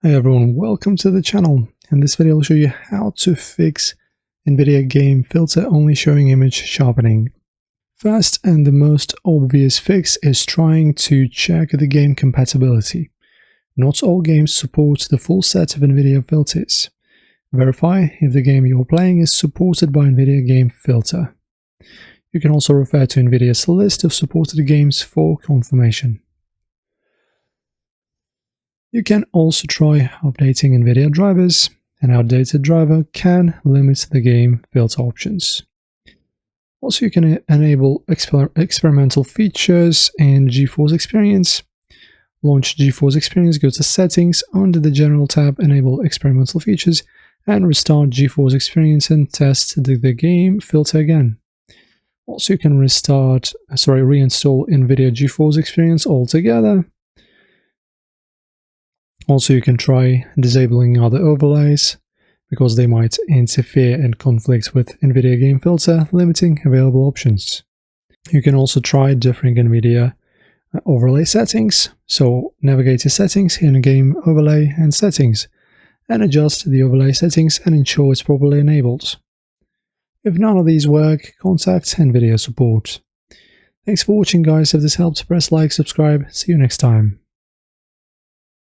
Hey everyone, welcome to the channel. In this video I'll show you how to fix NVIDIA game filter only showing image sharpening. First and the most obvious fix is trying to check the game compatibility. Not all games support the full set of NVIDIA filters. Verify if the game you're playing is supported by NVIDIA Game Filter. You can also refer to NVIDIA's list of supported games for confirmation. You can also try updating NVIDIA drivers. An outdated driver can limit the game filter options. Also, you can enable experimental features in GeForce Experience. Launch GeForce Experience, go to Settings, under the General tab, enable experimental features, and restart GeForce Experience and test the game filter again. Also, you can reinstall NVIDIA GeForce Experience altogether. Also, you can try disabling other overlays because they might interfere and conflict with NVIDIA Game Filter, limiting available options. You can also try different NVIDIA overlay settings. So navigate to Settings, In-Game Overlay and Settings, and adjust the overlay settings and ensure it's properly enabled. If none of these work, contact NVIDIA support. Thanks for watching guys. If this helped, press like, subscribe. See you next time.